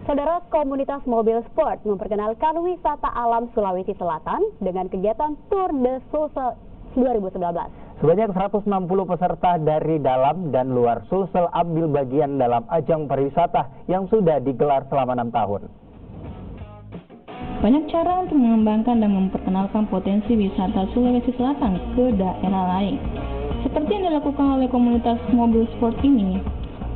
Saudara, komunitas mobil sport memperkenalkan wisata alam Sulawesi Selatan dengan kegiatan Tour de Sulsel 2019. Sebanyak 160 peserta dari dalam dan luar Sulsel ambil bagian dalam ajang pariwisata yang sudah digelar selama 6 tahun. Banyak cara untuk mengembangkan dan memperkenalkan potensi wisata Sulawesi Selatan ke daerah lain. Seperti yang dilakukan oleh komunitas mobil sport ini,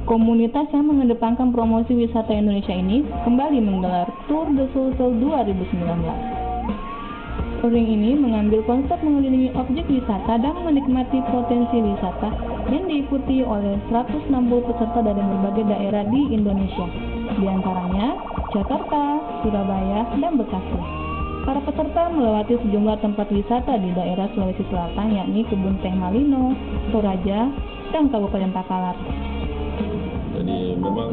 komunitas yang mengedepankan promosi wisata Indonesia ini kembali menggelar Tour de Sulsel 2019. Touring ini mengambil konsep mengelilingi objek wisata dan menikmati potensi wisata yang diikuti oleh 160 peserta dari berbagai daerah di Indonesia, di antaranya Jakarta, Surabaya, dan Bekasi. Para peserta melewati sejumlah tempat wisata di daerah Sulawesi Selatan, yakni Kebun Teh Malino, Toraja, dan Kabupaten Takalar. Jadi memang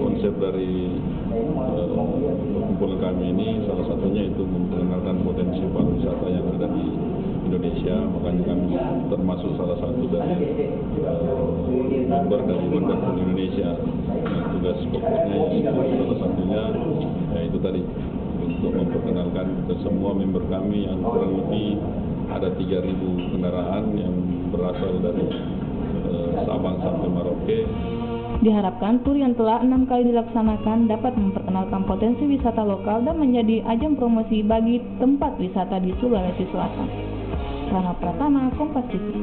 konsep dari perkumpulan kami ini salah satunya itu memperkenalkan potensi pariwisata yang ada di Indonesia. Makanya kami termasuk salah satu dari member dari Wonderful Indonesia. Nah, tugas pokoknya salah satunya itu tadi untuk memperkenalkan ke semua member kami yang kurang lebih ada 3.000 kendaraan yang berasal dari Sabang sampai Merauke. Diharapkan tur yang telah 6 kali dilaksanakan dapat memperkenalkan potensi wisata lokal dan menjadi ajang promosi bagi tempat wisata di Sulawesi Selatan. Rana Pratama, Kompas TV.